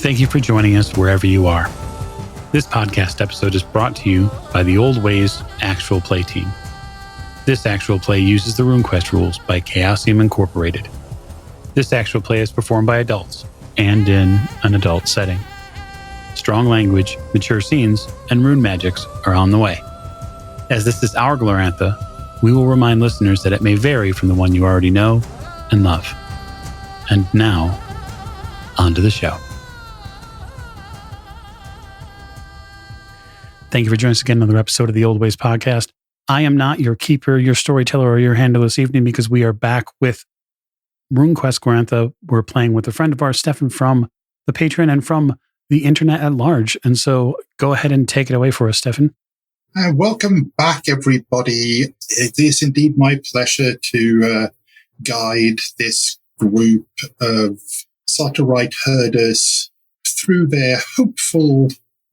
Thank you for joining us wherever you are. This podcast episode is brought to you by the Old Ways Actual Play team. This actual play uses the RuneQuest rules by Chaosium Incorporated. This actual play is performed by adults and in an adult setting. Strong language, mature scenes, and rune magics are on the way. As this is our Glorantha, we will remind listeners that it may vary from the one you already know and love. And now, on to the show. Thank you for joining us again on another episode of the Old Ways podcast. I am not your keeper, your storyteller, or your handler this evening because we are back with RuneQuest Glorantha. We're playing with a friend of ours, Stefan, from the Patreon and from the internet at large. And so go ahead and take it away for us, Stefan. Welcome back, everybody. It is indeed my pleasure to guide this group of Sartarite herders through their hopeful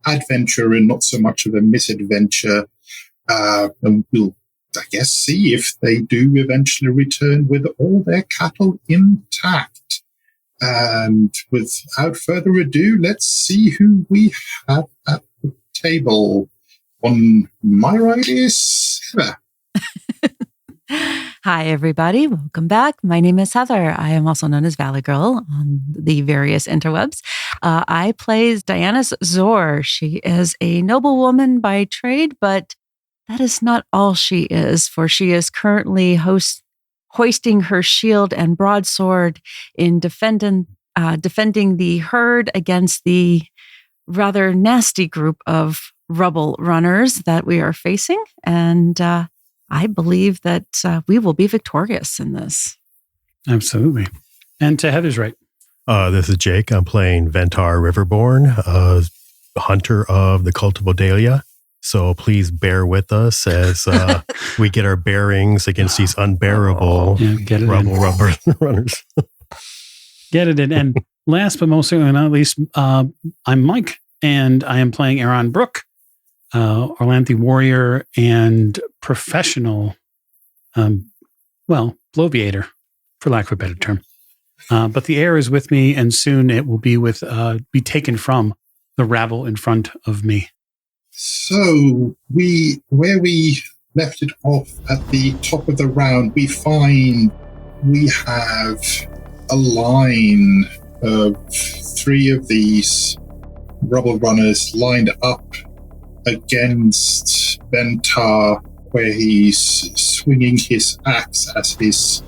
adventure and not so much of a misadventure. And we'll, I guess, see if they do eventually return with all their cattle intact. And without further ado, let's see who we have at the table. On my right is Heather. Hi, everybody. Welcome back. My name is Heather. I am also known as Valley Girl on the various interwebs. I play Dianis Zor. She is a noblewoman by trade, but that is not all she is, for she is currently hoisting her shield and broadsword in defending the herd against the rather nasty group of rubble runners that we are facing. And I believe that we will be victorious in this. Absolutely. And to Heather's right. This is Jake. I'm playing Ventar Riverborn, hunter of the Cult of Odalia. So please bear with us as we get our bearings against these unbearable rubble runners. Get it in. And last but most certainly not least, I'm Mike, and I am playing Aaron Brook, Orlanthe warrior and professional, bloviator, for lack of a better term. But the air is with me, and soon it will be be taken from the rabble in front of me. So where we left it off at the top of the round, we find we have a line of 3 of these rubble runners lined up against Ventar, where he's swinging his axe as his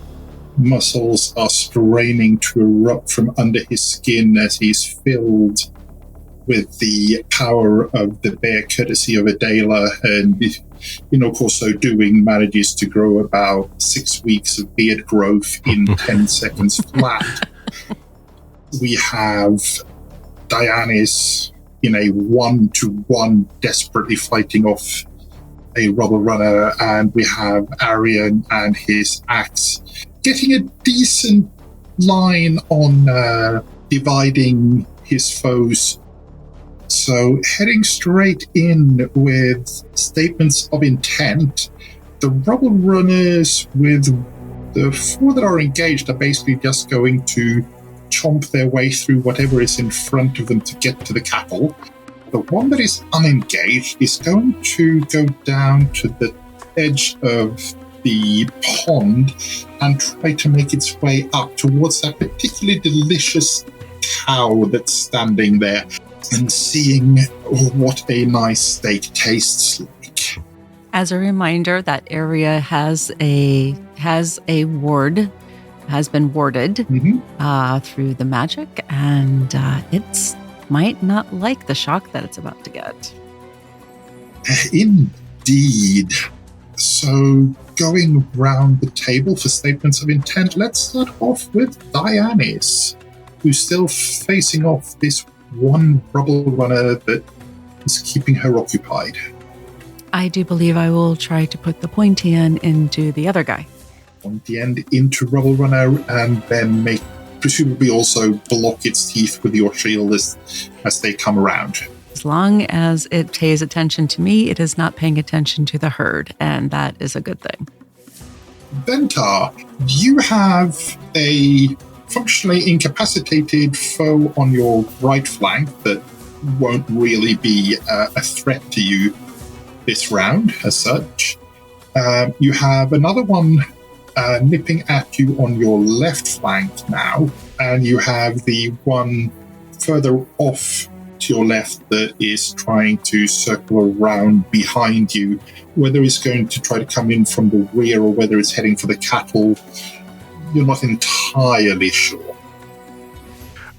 muscles are straining to erupt from under his skin as he's filled with the power of the bear courtesy of Adela, and in of course so doing manages to grow about 6 weeks of beard growth in 10 seconds flat. We have Dianis in a 1-to-1 desperately fighting off a rubble runner, and we have Arian and his axe getting a decent line on dividing his foes. So heading straight in with statements of intent, the rubble runners with the 4 that are engaged are basically just going to chomp their way through whatever is in front of them to get to the cattle. The one that is unengaged is going to go down to the edge of the pond and try to make its way up towards that particularly delicious cow that's standing there and seeing what a nice steak tastes like. As a reminder, that area has a ward, has been warded through the magic, and it might not like the shock that it's about to get. Indeed. So going round the table for statements of intent, let's start off with Dianis, who's still facing off this one rubble runner that is keeping her occupied. I do believe I will try to put the pointy end into the other guy. Pointy end into rubble runner, and then presumably also block its teeth with your shield as they come around. As long as it pays attention to me, it is not paying attention to the herd, and that is a good thing. Ventar, you have a functionally incapacitated foe on your right flank that won't really be a threat to you this round as such. You have another one nipping at you on your left flank now, and you have the one further off to your left that is trying to circle around behind you. Whether it's going to try to come in from the rear or whether it's heading for the cattle, you're not entirely sure.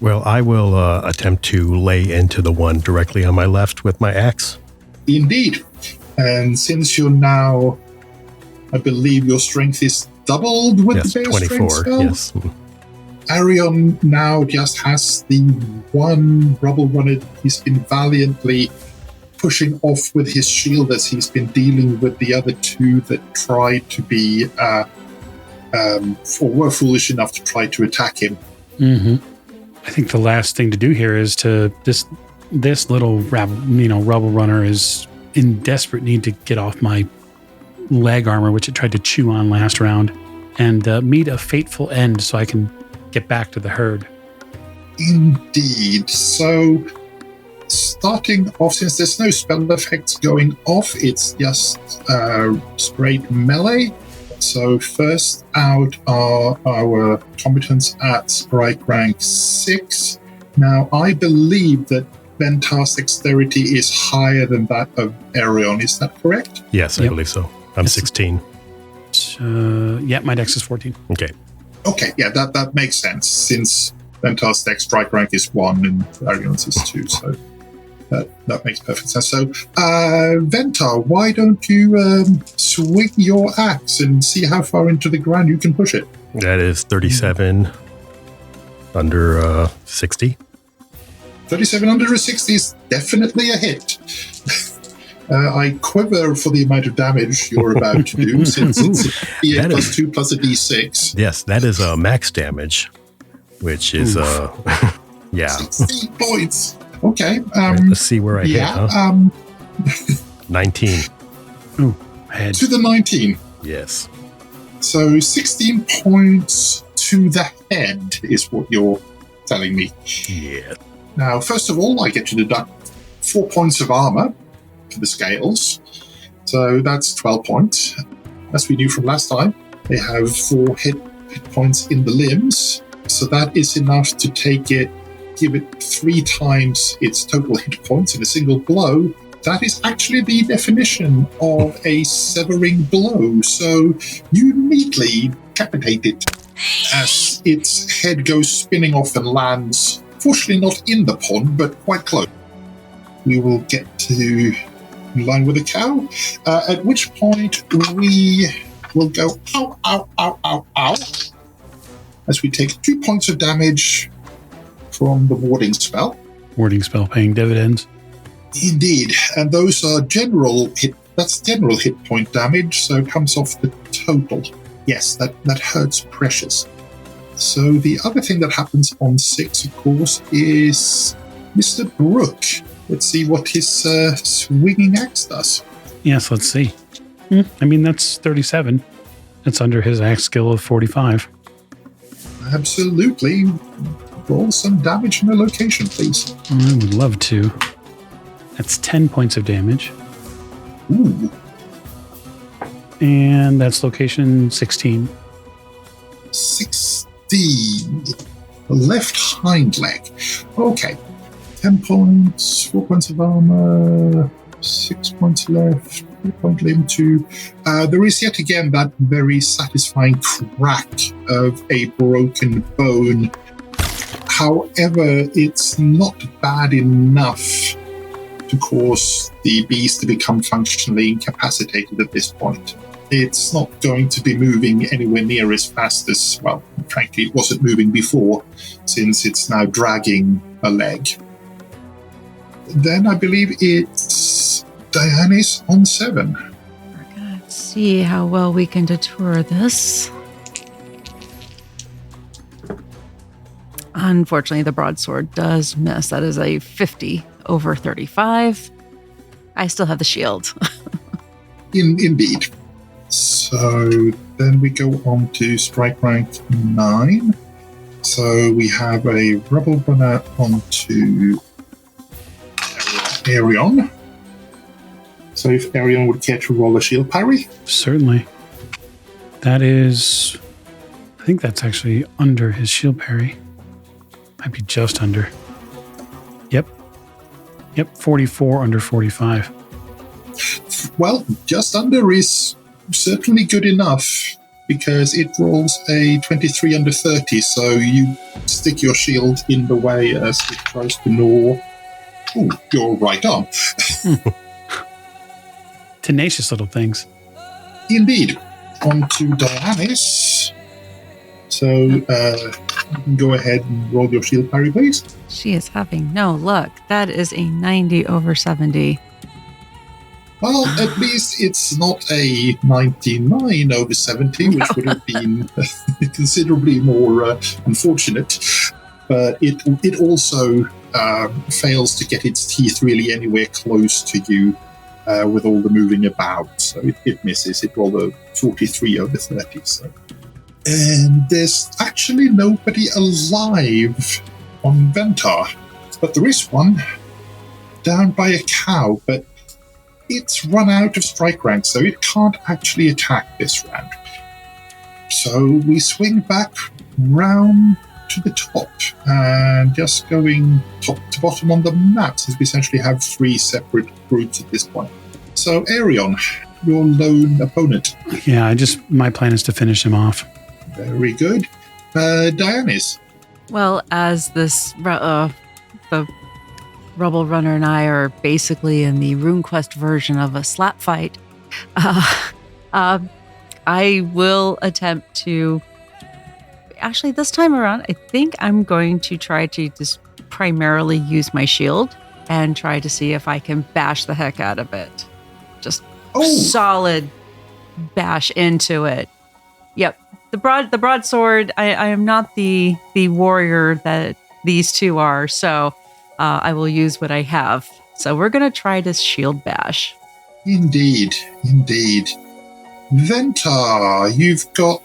Well, I will attempt to lay into the one directly on my left with my axe. Indeed. And since you're now, I believe your strength is doubled with Yes, the bear 24. strength spell, Yes. Arion now just has the one rubble runner he's been valiantly pushing off with his shield as he's been dealing with the other two that tried to be, or were foolish enough to try to attack him. Mm-hmm. I think the last thing to do here is to this little rubble runner is in desperate need to get off my leg armor, which it tried to chew on last round, and meet a fateful end so I can get back to the herd. Indeed. So, starting off, since there's no spell effects going off, it's just straight melee. So first out are our combatants at strike rank 6. Now, I believe that Ventar's dexterity is higher than that of Arion. Is that correct? Yes, I believe so. I'm 16. Yeah, my dex is 14. Okay. Okay, yeah, that makes sense, since Ventar's dex strike rank is 1 and Arion's is 2, so that makes perfect sense. So, Ventar, why don't you swing your axe and see how far into the ground you can push it? That is 37 under 60. 37 under a 60 is definitely a hit. I quiver for the amount of damage you're about to do, since it's a D8 plus 2 plus a D6. Yes, that is max damage, which is, yeah. 16 points. Okay. Let's see where I hit, huh? 19. Ooh, head. To the 19. Yes. So 16 points to the head is what you're telling me. Yeah. Now, first of all, I get to deduct 4 points of armor for the scales. So that's 12 points. As we knew from last time, they have 4 hit points in the limbs. So that is enough to give it 3 times its total hit points in a single blow. That is actually the definition of a severing blow. So you neatly decapitate it as its head goes spinning off and lands, fortunately not in the pond, but quite close. We will get to in line with the cow, at which point we will go ow, ow, ow, ow, ow, as we take 2 points of damage from the warding spell. Warding spell paying dividends. Indeed, and those are general hit point damage, so it comes off the total. Yes, that hurts precious. So the other thing that happens on 6, of course, is Mr. Brook. Let's see what his swinging axe does. Yes, let's see. I mean, that's 37. It's under his axe skill of 45. Absolutely. Roll some damage in a location, please. I would love to. That's 10 points of damage. Ooh. And that's location 16. 16. The left hind leg. Okay. 10 points, 4 points of armor, 6 points left, 3-point limb 2. There is yet again that very satisfying crack of a broken bone. However, it's not bad enough to cause the beast to become functionally incapacitated at this point. It's not going to be moving anywhere near as fast as, well, frankly, it wasn't moving before, since it's now dragging a leg. Then I believe it's Dianis on 7. We're going to see how well we can detour this. Unfortunately, the broadsword does miss. That is a 50 over 35. I still have the shield. Indeed. So then we go on to strike rank 9. So we have a Rebel Runner onto Arion. So if Arion would care to roll a shield parry. Certainly. That is... I think that's actually under his shield parry. Might be just under. Yep. 44 under 45. Well, just under is certainly good enough because it rolls a 23 under 30, so you stick your shield in the way as it tries to gnaw your right arm. Tenacious little things. Indeed. On to Dianis. So you can go ahead and roll your shield parry, please. She is having no luck. That is a 90 over 70. Well, at least it's not a 99 over 70, which would have been considerably more unfortunate. But it also fails to get its teeth really anywhere close to you with all the moving about. So it misses. It rolled a 43 over 30. So. And there's actually nobody alive on Ventar. But there is one down by a cow, but it's run out of strike rank, so it can't actually attack this round. So we swing back round to the top, and just going top to bottom on the map, since we essentially have 3 separate groups at this point. So Arion, your lone opponent. Yeah, my plan is to finish him off. Very good. Dianis. Well, as this the Rebel Runner and I are basically in the RuneQuest version of a slap fight, I will attempt to... Actually, this time around, I think I'm going to try to just primarily use my shield and try to see if I can bash the heck out of it. Just solid bash into it. Yep. The broadsword, I am not the warrior that these two are, so I will use what I have. So we're going to try this shield bash. Indeed. Ventar, you've got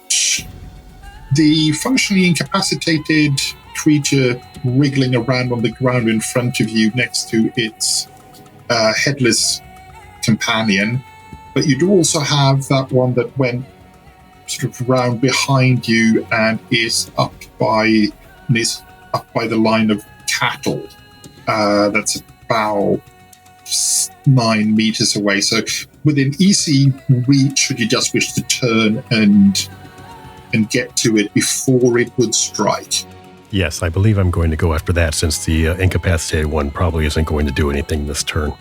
the functionally incapacitated creature wriggling around on the ground in front of you next to its headless companion. But you do also have that one that went sort of round behind you and is up by the line of cattle. That's about 9 meters away. So within easy reach, should you just wish to turn and get to it before it would strike. Yes, I believe I'm going to go after that since the incapacitated one probably isn't going to do anything this turn.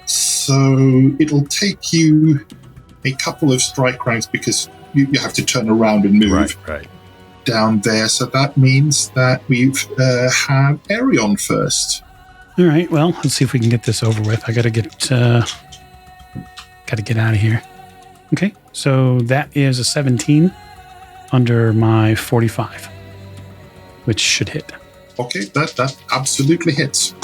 So it'll take you a couple of strike rounds because you have to turn around and move right down there. So that means that we've have Arion first. All right. Well, let's see if we can get this over with. I gotta get out of here. Okay. So that is a 17 under my 45, which should hit. Okay, that absolutely hits.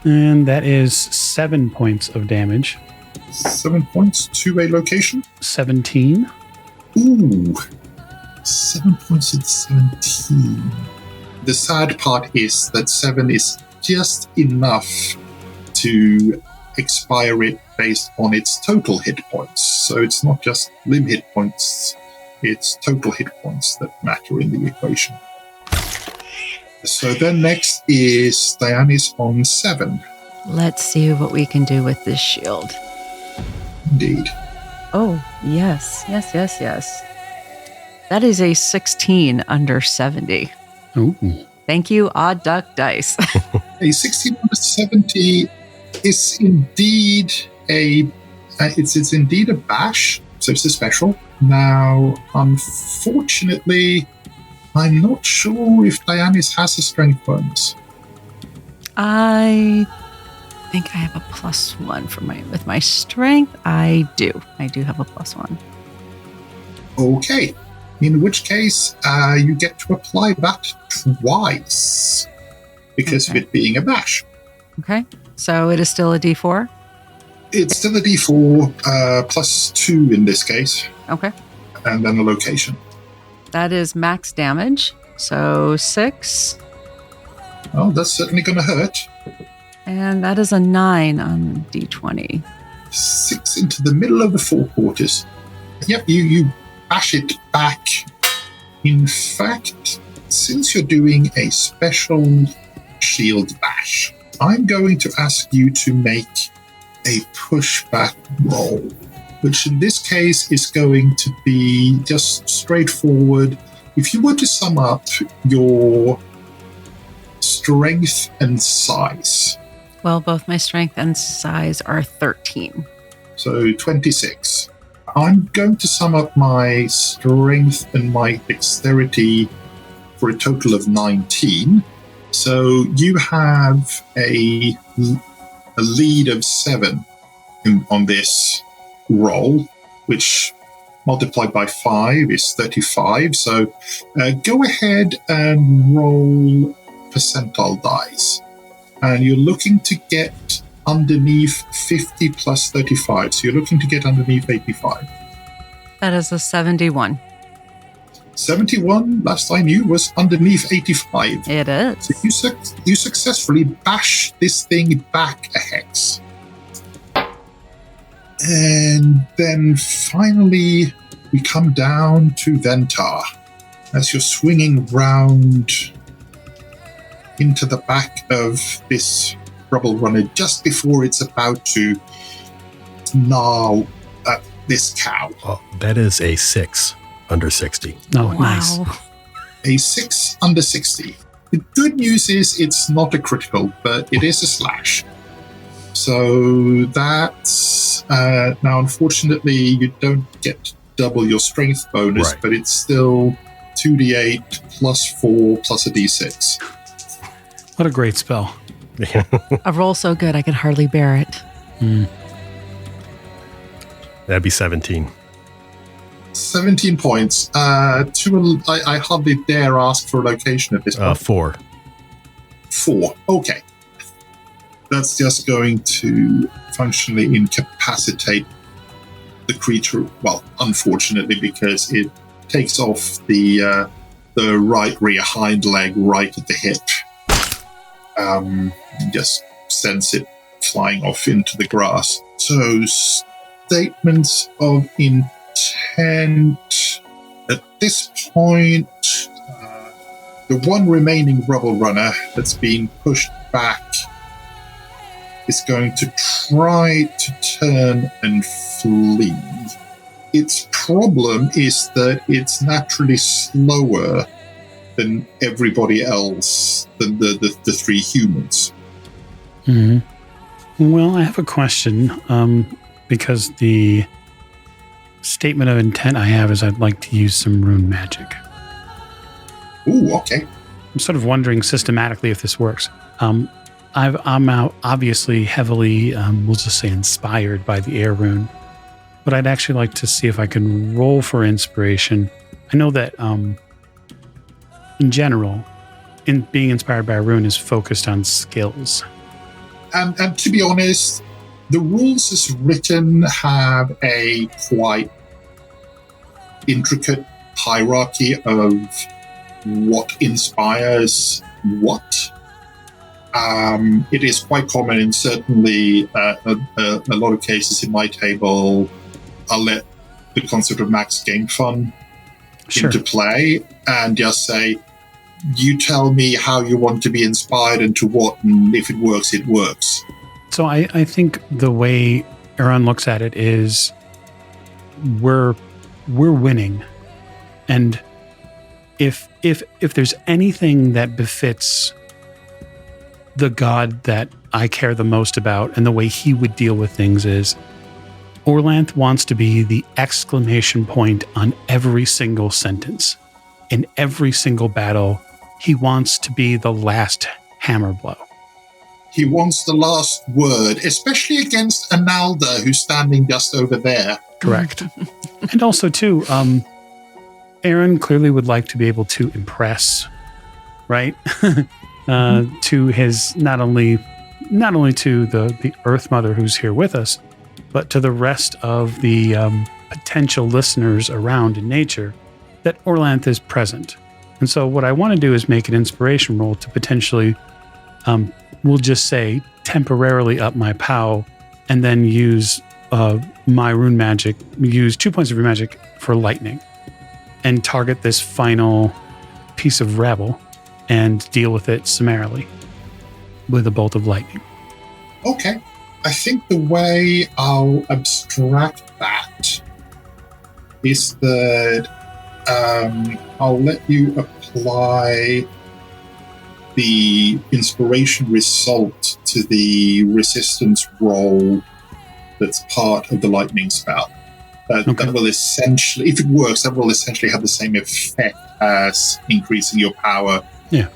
And that is 7 points of damage. 7 points to a location. 17. Ooh, 7 points at 17. The sad part is that 7 is just enough to expire it based on its total hit points. So it's not just limb hit points, it's total hit points that matter in the equation. So then next is Dianis on 7. Let's see what we can do with this shield. Indeed. Oh, yes. That is a 16 under 70. Ooh. Thank you, Odd Duck Dice. A 16 under 70 is indeed it's indeed a bash, so it's a special. Now, unfortunately, I'm not sure if Dianis has a strength bonus. I think I have a +1 with my strength. I do have a +1. Okay. In which case, you get to apply that twice because of it being a bash. Okay. So it is still a D4? It's still a D4 +2 in this case. Okay. And then a location. That is max damage. So 6. Oh, that's certainly going to hurt. And that is a 9 on D20. 6 into the middle of the forequarters. Yep, you bash it back. In fact, since you're doing a special shield bash, I'm going to ask you to make a pushback roll, which in this case is going to be just straightforward. If you were to sum up your strength and size. Well, both my strength and size are 13. So 26. I'm going to sum up my strength and my dexterity for a total of 19. So you have a lead of 7 on this roll, which multiplied by 5 is 35. So go ahead and roll percentile dice. And you're looking to get underneath 50 plus 35. So you're looking to get underneath 85. That is a 71. 71, last I knew, was underneath 85. It is. So you successfully bash this thing back a hex. And then finally, we come down to Ventar. As you're swinging round into the back of this rubble runner just before it's about to gnarl at this cow. Oh, that is a 6 under 60. Oh, Wow. nice. A 6 under 60. The good news is it's not a critical, but it is a slash. So that's... now, unfortunately, you don't get double your strength bonus, Right. but it's still 2d8 plus 4 plus a d6. What a great spell. A roll so good I could hardly bear it. That'd be 17. 17 points. I hardly dare ask for a location at this point. 4. 4. Okay. That's just going to functionally incapacitate the creature. Well, unfortunately, because it takes off the right rear hind leg right at the hip. Just sends it flying off into the grass. So, statements of intent. At this point, the one remaining rubble runner that's being pushed back is going to try to turn and flee. Its problem is that it's naturally slower than everybody else, than the 3 humans. Well, I have a question, because the statement of intent I have is I'd like to use some rune magic. Ooh, okay. I'm sort of wondering systematically if this works. I'm out obviously heavily, we'll just say, inspired by the air rune, but I'd actually like to see if I can roll for inspiration. I know that in general, in being inspired by a rune is focused on skills. And to be honest, the rules as written have a quite intricate hierarchy of what inspires what. It is quite common in certainly a lot of cases in my table. I'll let the concept of max game fun into play and just say, you tell me how you want to be inspired and to what, and if it works, it works. So I think the way Aaron looks at it is we're winning. And if there's anything that befits the god that I care the most about and the way he would deal with things is Orlanth wants to be the exclamation point on every single sentence. In every single battle, he wants to be the last hammer blow. He wants the last word, especially against Analda, who's standing just over there. Correct. And also, too, Aaron clearly would like to be able to impress, right? To his, not only to the Earth Mother who's here with us, but to the rest of the potential listeners around in nature. that Orlanth is present. And so what I want to do is make an inspiration roll to potentially, we'll just say, temporarily up my POW, and then use my rune magic, use 2 points of rune magic for lightning, and target this final piece of rabble and deal with it summarily with a bolt of lightning. Okay. I think the way I'll abstract that is that I'll let you apply the inspiration result to the resistance roll that's part of the lightning spell. That will essentially, if it works, that will essentially have the same effect as increasing your power. Yeah.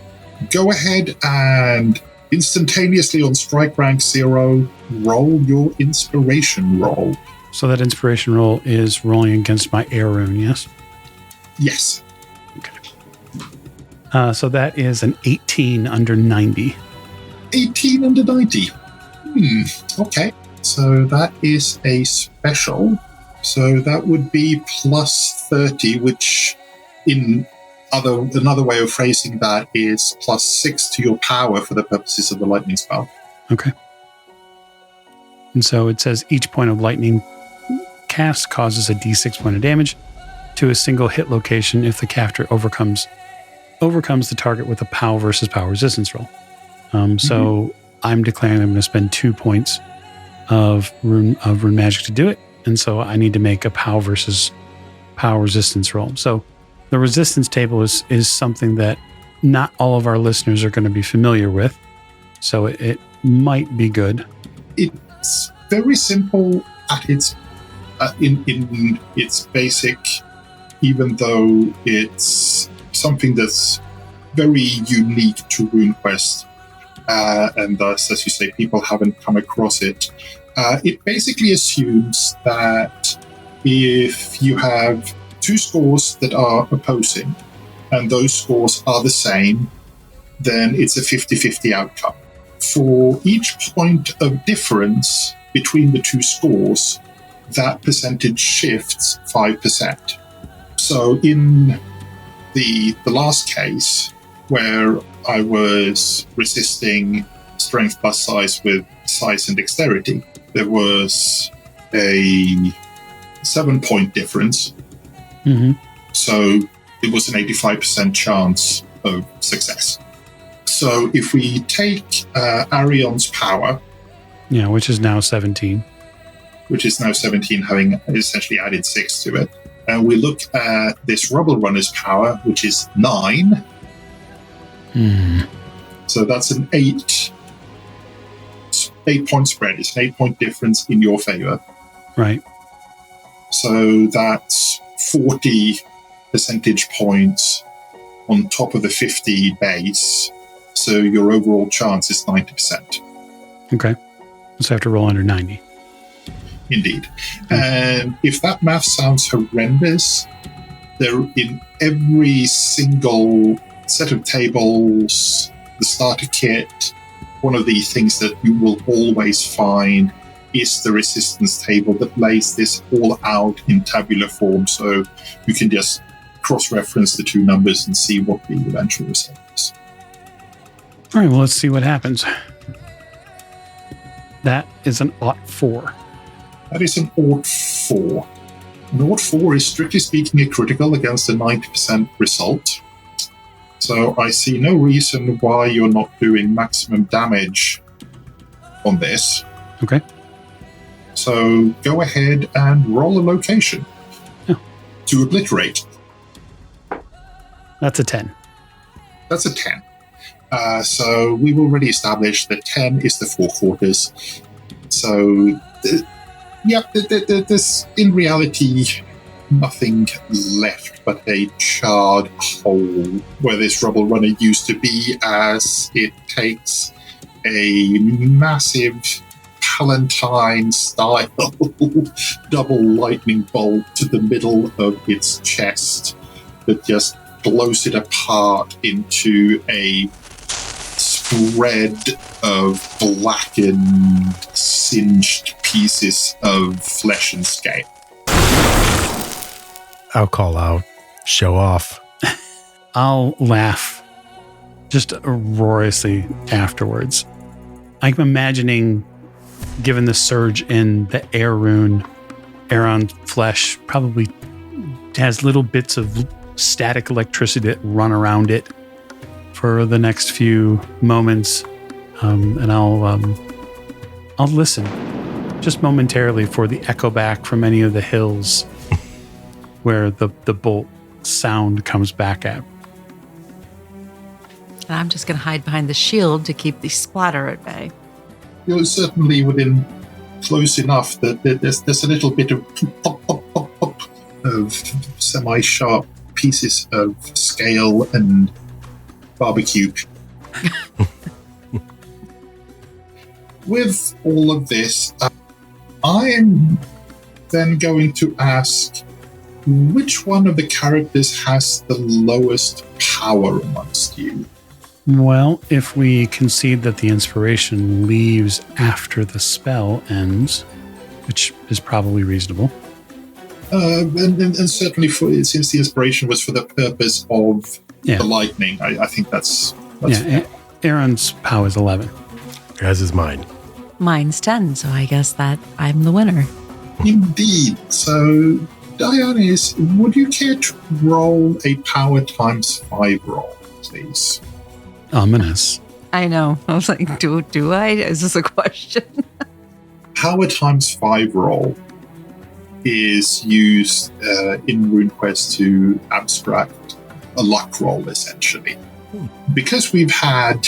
Go ahead and instantaneously on strike rank 0, roll your inspiration roll. So that inspiration roll is rolling against my air rune, yes? Yes. Okay. So that is an 18 under 90. 18 under 90. Okay. So that is a special. So that would be plus 30, which another way of phrasing that is plus 6 to your power for the purposes of the lightning spell. Okay. And so it says each point of lightning cast causes a d6 point of damage to a single hit location if the caster overcomes the target with a POW versus POW resistance roll. So I'm declaring I'm going to spend 2 points of rune magic to do it, and so I need to make a POW versus POW resistance roll. So the resistance table is something that not all of our listeners are going to be familiar with, so it might be good. It's very simple at its in its basic, even though it's something that's very unique to RuneQuest, and thus, as you say, people haven't come across it. It basically assumes that if you have 2 scores that are opposing, and those scores are the same, then it's a 50-50 outcome. For each point of difference between the 2 scores, that percentage shifts 5%. So in the last case, where I was resisting strength plus size with size and dexterity, there was a 7-point difference. So it was an 85% chance of success. So if we take Arion's power, which is now 17, having essentially added 6 to it, and we look at this Rubble Runner's power, which is 9. So that's an 8-point spread. It's an 8-point difference in your favor. Right. So that's 40 percentage points on top of the 50 base. So your overall chance is 90%. Okay. So I have to roll under 90. Indeed. And if that math sounds horrendous, there in every single set of tables, the starter kit, one of the things that you will always find is the resistance table that lays this all out in tabular form, so you can just cross-reference the 2 numbers and see what the eventual result is. All right, well, let's see what happens. That is an ought 4. That is an ought 4. An ought 4 is strictly speaking a critical against a 90% result. So I see no reason why you're not doing maximum damage on this. Okay. So go ahead and roll a location to obliterate. That's a 10. That's a 10. So we've already established that 10 is the 4 quarters. So, there's in reality nothing left but a charred hole where this Rubble Runner used to be, as it takes a massive Palatine-style double lightning bolt to the middle of its chest that just blows it apart into a spread of blackened, singed pieces of flesh and scale. I'll call out, Show off. I'll laugh just uproariously afterwards. I'm imagining, given the surge in the air rune, Aeron's flesh probably has little bits of static electricity that run around it for the next few moments. And I'll listen just momentarily for the echo back from any of the hills where the bolt sound comes back at. And I'm just going to hide behind the shield to keep the splatter at bay. You're certainly within close enough that there's a little bit of pop, pop, pop, pop of semi-sharp pieces of scale and barbecue. With all of this, I am then going to ask which one of the characters has the lowest power amongst you? Well, if we concede that the inspiration leaves after the spell ends, which is probably reasonable. And certainly since the inspiration was for the purpose of the lightning, I think that's fair. Aaron's power is 11. As is mine. Mine's 10, so I guess that I'm the winner. Indeed. So, Dianis, would you care to roll a power times 5 roll, please? Ominous. I know. I was like, do I? Is this a question? Power times 5 roll is used in RuneQuest to abstract a luck roll, essentially. Because we've had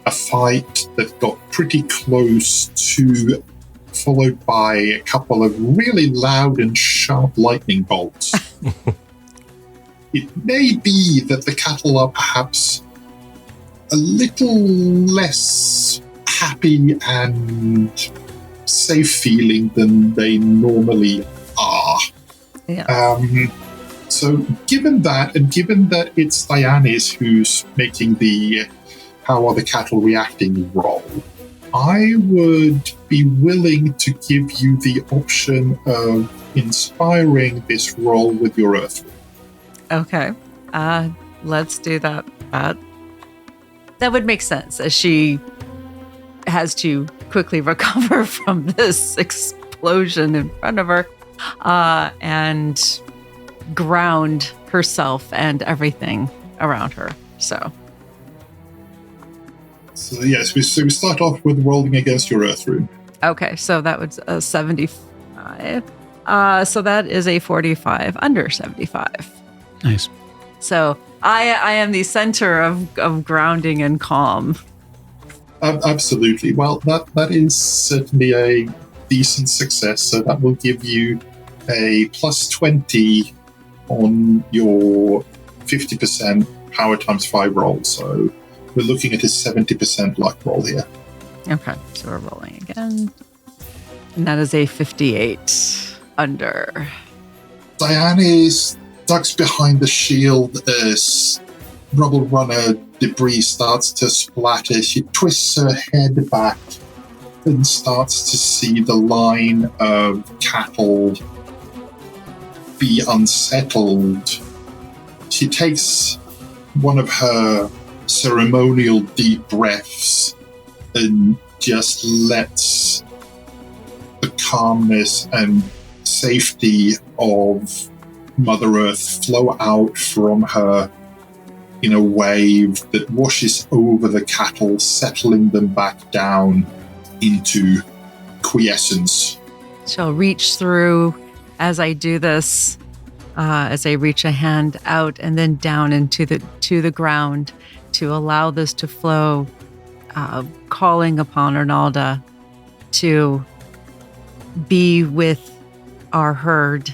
a fight that got pretty close to, followed by a couple of really loud and sharp lightning bolts, it may be that the cattle are perhaps a little less happy and safe feeling than they normally are. Yeah. So given that, and given that it's Dianis who's making the how are the cattle reacting roll, I would be willing to give you the option of inspiring this roll with your earth. Okay. Let's do that. That would make sense, as she has to quickly recover from this explosion in front of her and ground herself and everything around her. So yes, we start off with rolling against your earth rune. Okay, so that was a 75. So that is a 45 under 75. Nice. So I am the center of grounding and calm. Absolutely. Well, that is certainly a decent success. So that will give you a plus 20 on your 50% power times 5 roll. So we're looking at a 70% luck roll here. Okay, so we're rolling again. And that is a 58 under. Dianis ducks behind the shield as Rubble Runner debris starts to splatter. She twists her head back and starts to see the line of cattle be unsettled. She takes one of her ceremonial deep breaths and just lets the calmness and safety of Mother Earth flow out from her in a wave that washes over the cattle, settling them back down into quiescence. She'll reach through as I do this, as I reach a hand out and then down into the ground to allow this to flow, calling upon Arnalda to be with our herd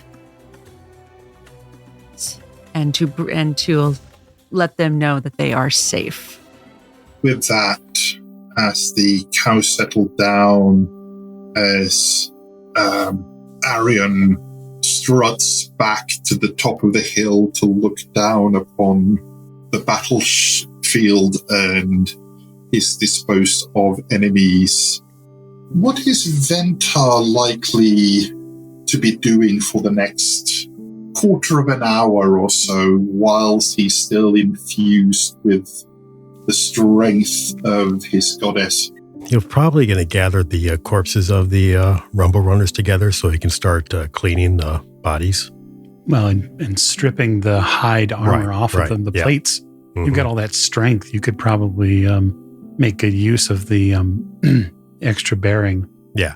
and to let them know that they are safe. With that, as the cows settle down, as Arion struts back to the top of the hill to look down upon the battlefield and is disposed of enemies, what is Ventar likely to be doing for the next quarter of an hour or so, whilst he's still infused with the strength of his goddess. You're probably going to gather the corpses of the Rumble Runners together so he can start cleaning the bodies. Well, and stripping the hide armor off of them, the plates. Mm-hmm. You've got all that strength. You could probably make good use of the extra bearing. Yeah.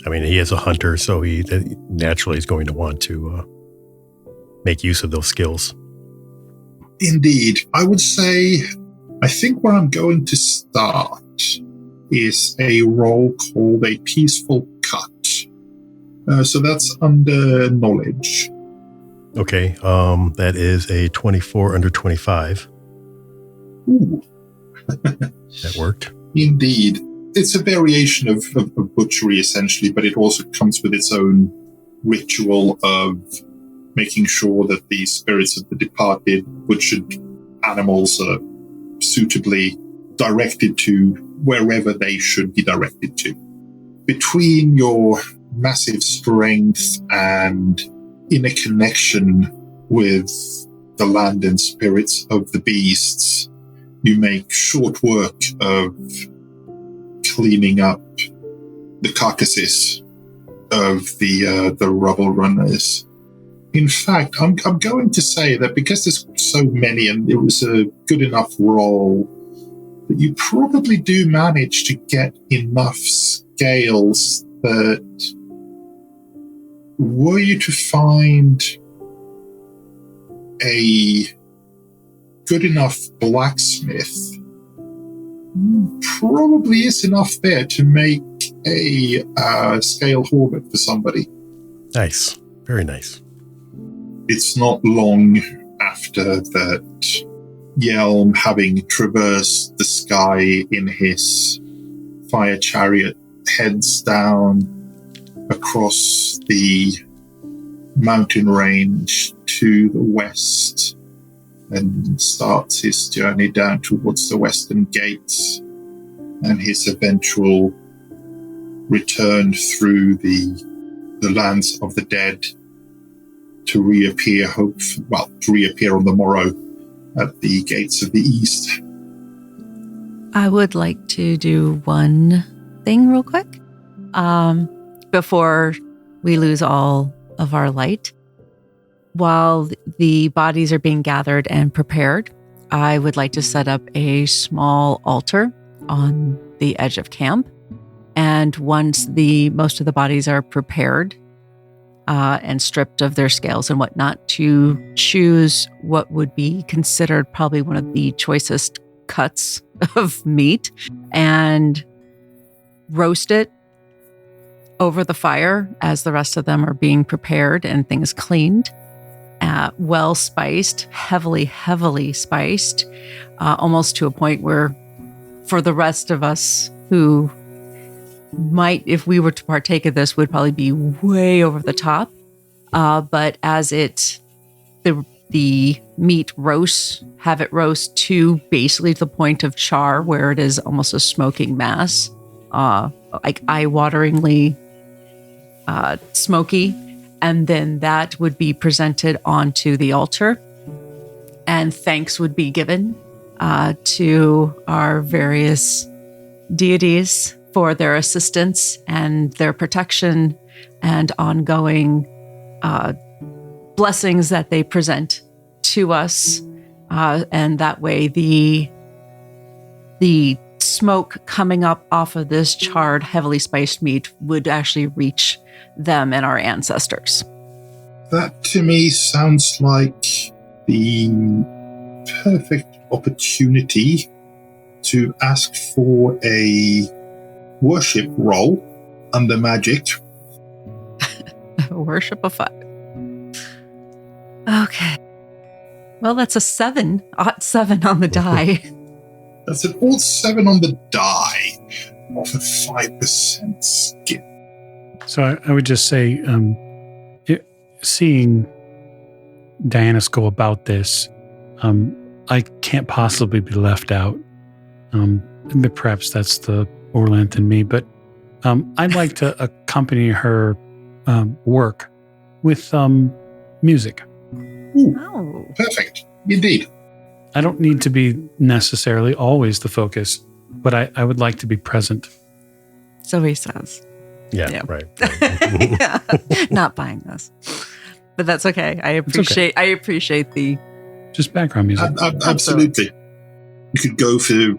I mean, he is a hunter, so he naturally is going to want to make use of those skills. Indeed. I would say, I think where I'm going to start is a role called a peaceful cut. So that's under knowledge. Okay, that is a 24 under 25. Ooh. That worked. Indeed. It's a variation of butchery, essentially, but it also comes with its own ritual of making sure that the spirits of the departed butchered animals are suitably directed to wherever they should be directed to. Between your massive strength and inner connection with the land and spirits of the beasts, you make short work of cleaning up the carcasses of the Rubble Runners. In fact, I'm going to say that because there's so many and it was a good enough roll, that you probably do manage to get enough scales that were you to find a good enough blacksmith, probably is enough there to make a scale orbit for somebody. Nice. Very nice. It's not long after that Yelm, having traversed the sky in his fire chariot, heads down across the mountain range to the west and starts his journey down towards the western gates and his eventual return through the lands of the dead to reappear on the morrow at the gates of the east. I would like to do one thing real quick before we lose all of our light. While the bodies are being gathered and prepared, I would like to set up a small altar on the edge of camp. And once most of the bodies are prepared and stripped of their scales and whatnot, to choose what would be considered probably one of the choicest cuts of meat and roast it over the fire as the rest of them are being prepared and things cleaned. Well spiced, heavily spiced, almost to a point where for the rest of us who might, if we were to partake of this, would probably be way over the top. But as the meat roasts, have it roast to basically the point of char where it is almost a smoking mass, like eye-wateringly smoky. And then that would be presented onto the altar, and thanks would be given to our various deities for their assistance and their protection and ongoing blessings that they present to us. And that way the smoke coming up off of this charred, heavily spiced meat would actually reach them and our ancestors. That to me sounds like the perfect opportunity to ask for a worship roll under magic. Worship of fire. Okay. Well, that's a 7 on the die. That's an odd 7 on the die off a 5% skill. So I would just say, seeing Dianus go about this, I can't possibly be left out. Perhaps that's the Orlanth in me, but I'd like to accompany her work with music. Ooh, Oh. perfect. Indeed. I don't need to be necessarily always the focus, but I would like to be present. So he says. Yeah, Yeah. right. Yeah. Not buying this. But that's okay. I appreciate the Just background music. Absolutely. You could go for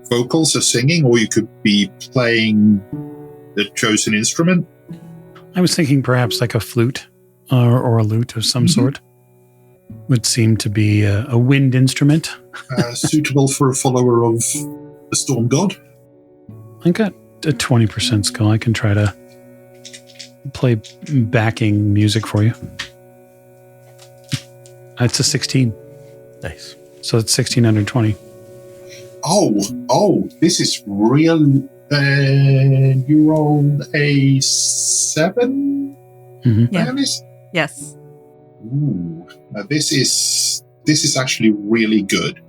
vocals or singing, or you could be playing the chosen instrument. I was thinking perhaps like a flute or a lute of some sort. Would seem to be a wind instrument. Suitable for a follower of the Storm God. I got a 20% skill. I can try to play backing music for you. It's a 16. Nice. So it's 16 under 20. Oh, this is real. You rolled a 7? Mhm. Yeah. Dianis? yes. Ooh, now this is actually really good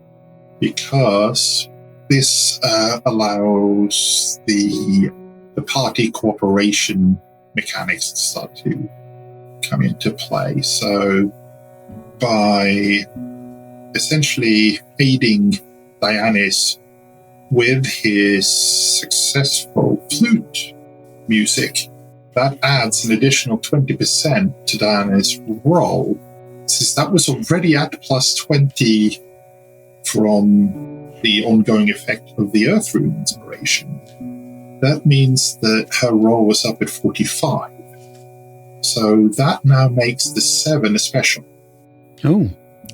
because this allows the party cooperation mechanics to start to come into play. So by essentially aiding Dianis with his successful flute music, that adds an additional 20% to Diana's roll. Since that was already at plus 20 from the ongoing effect of the Earth Rune inspiration, that means that her roll was up at 45. So that now makes the 7 a special. Oh,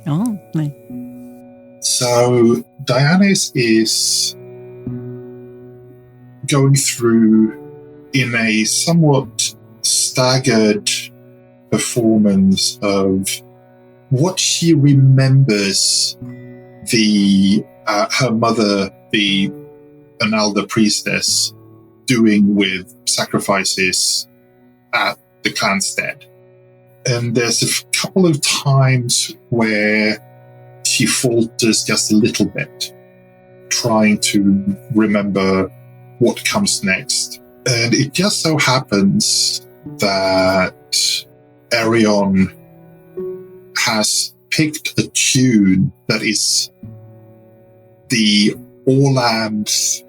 Oh, nice. So Dianis is going through in a somewhat staggered performance of what she remembers her mother, the Analda priestess, doing with sacrifices at the clanstead. And there's a couple of times where she falters just a little bit, trying to remember what comes next. And it just so happens that Arion has picked a tune that is the Orland's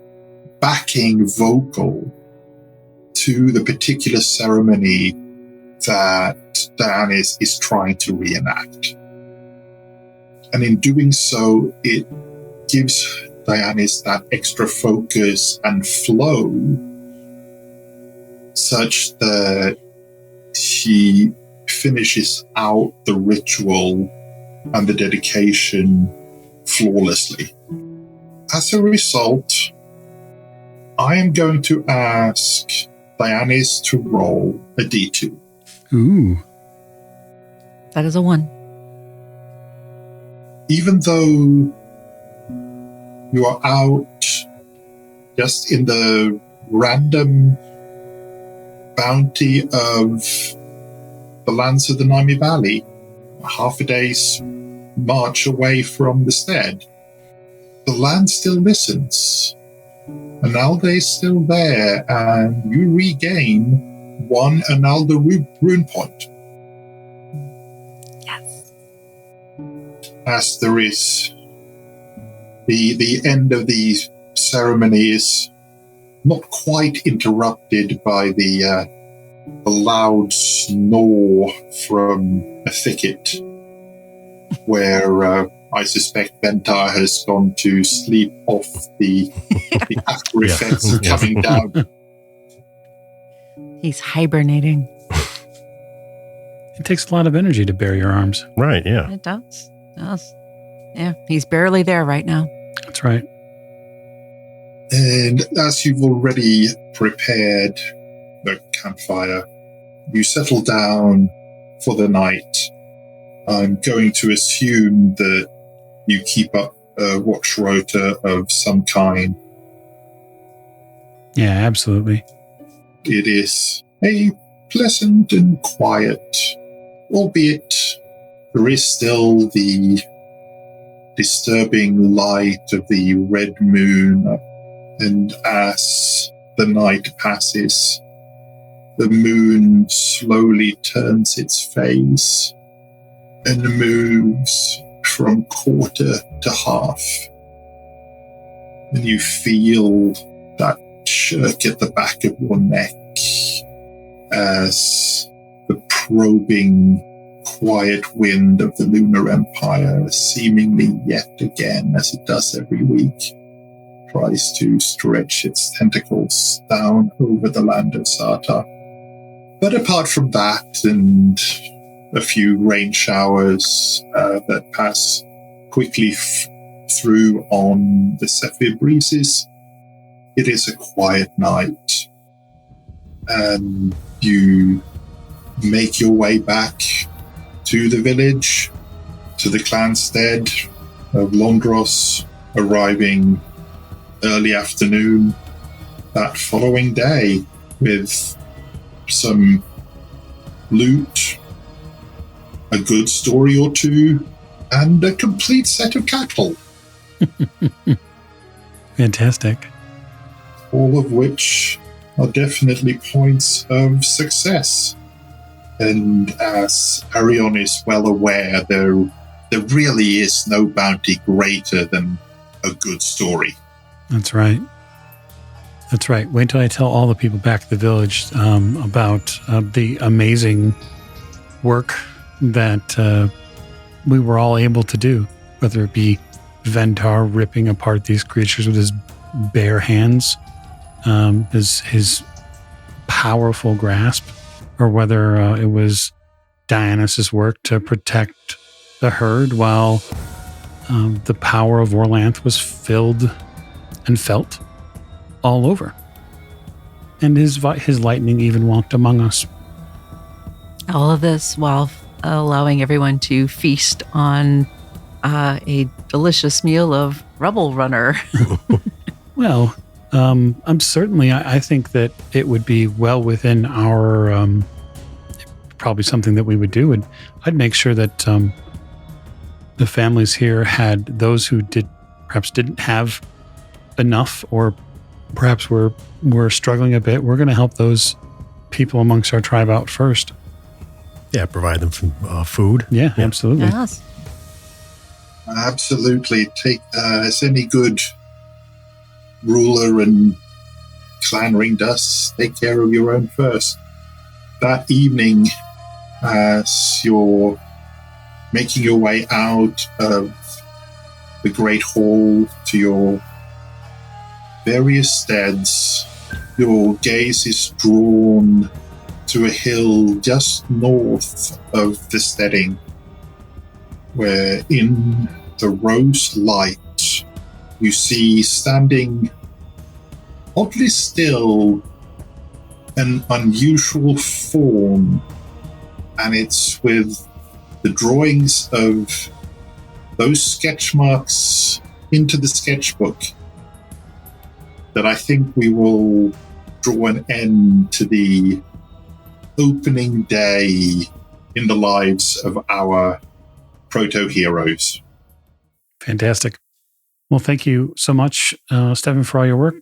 backing vocal to the particular ceremony that Dianis is trying to reenact. And in doing so, it gives Dianis that extra focus and flow such that she finishes out the ritual and the dedication flawlessly. As a result, I am going to ask Dianis to roll a d2. ooh. That is a 1. Even though you are out just in the random bounty of the lands of the Nami Valley, half a day's march away from the stead, the land still listens. Analda is still there, and you regain 1 Analda rune point. Yes. As there is the end of the ceremony is not quite interrupted by the loud snore from a thicket where I suspect Ventar has gone to sleep off the after effects of coming down. He's hibernating. It takes a lot of energy to bare your arms. Right, yeah. It does. Yeah, he's barely there right now. That's right. And as you've already prepared the campfire, you settle down for the night. I'm going to assume that you keep up a watch rota of some kind. Yeah, absolutely. It is a pleasant and quiet, albeit there is still the disturbing light of the red moon. And as the night passes, the moon slowly turns its face and moves from quarter to half. And you feel that jerk at the back of your neck as the probing, quiet wind of the Lunar Empire, seemingly yet again, as it does every week, tries to stretch its tentacles down over the land of Sartar. But apart from that, and a few rain showers that pass quickly through on the Zephyr breezes, it is a quiet night. And you make your way back to the village, to the clanstead of Londros, arriving early afternoon that following day with some loot, a good story or two, and a complete set of cattle. Fantastic. All of which are definitely points of success. And as Arion is well aware, there really is no bounty greater than a good story. That's right. That's right. Wait till I tell all the people back at the village about the amazing work that we were all able to do, whether it be Ventar ripping apart these creatures with his bare hands, his powerful grasp, or whether it was Dionysus' work to protect the herd while the power of Orlanth was filled and felt all over. And his lightning even walked among us. All of this while allowing everyone to feast on a delicious meal of Rubble Runner. Well, I think that it would be well within our, probably something that we would do. And I'd make sure that the families here had those who perhaps didn't have enough, or perhaps were struggling a bit. We're going to help those people amongst our tribe out first. Yeah, provide them some food. Yeah, absolutely. Yes. Absolutely. Take as any good ruler and clan ring does, take care of your own first. That evening, as you're making your way out of the Great Hall to your various steads, your gaze is drawn to a hill just north of the steading, where in the rose light you see standing oddly still an unusual form, and it's with the drawings of those sketch marks into the sketchbook that I think we will draw an end to the opening day in the lives of our proto-heroes. Fantastic. Well, thank you so much, Stefan, for all your work,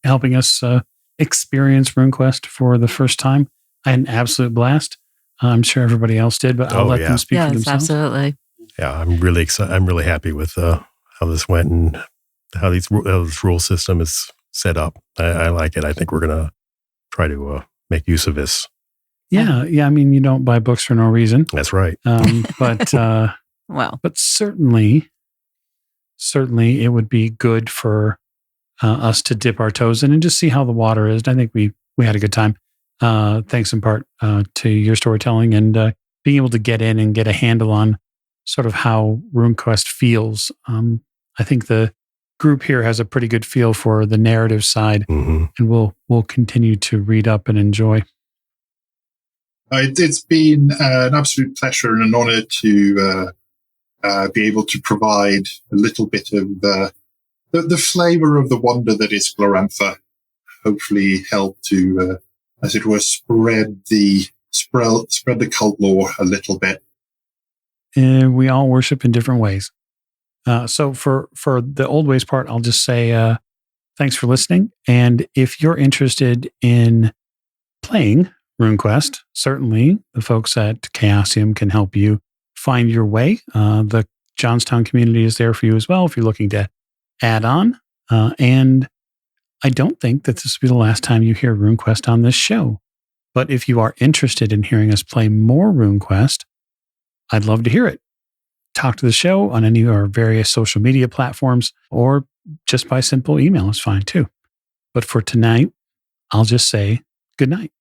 helping us experience RuneQuest for the first time. I had an absolute blast. I'm sure everybody else did, but I'll let them speak for themselves. Absolutely. Yeah, I'm really excited. I'm really happy with how this went and how this rule system is set up. I like it. I think we're going to try to make use of this. Yeah. I mean, you don't buy books for no reason. That's right. But well, but certainly it would be good for us to dip our toes in and just see how the water is. And I think we had a good time. Thanks in part to your storytelling and being able to get in and get a handle on sort of how RuneQuest feels. I think the group here has a pretty good feel for the narrative side, and we'll continue to read up and enjoy. It's been an absolute pleasure and an honor to be able to provide a little bit of the flavor of the wonder that is Glorantha. Hopefully help to, as it were, spread the cult lore a little bit. And we all worship in different ways. So for the old ways part, I'll just say thanks for listening. And if you're interested in playing RuneQuest, certainly the folks at Chaosium can help you find your way. The Johnstown community is there for you as well if you're looking to add on. And I don't think that this will be the last time you hear RuneQuest on this show. But if you are interested in hearing us play more RuneQuest, I'd love to hear it. Talk to the show on any of our various social media platforms, or just by simple email is fine too. But for tonight, I'll just say good night.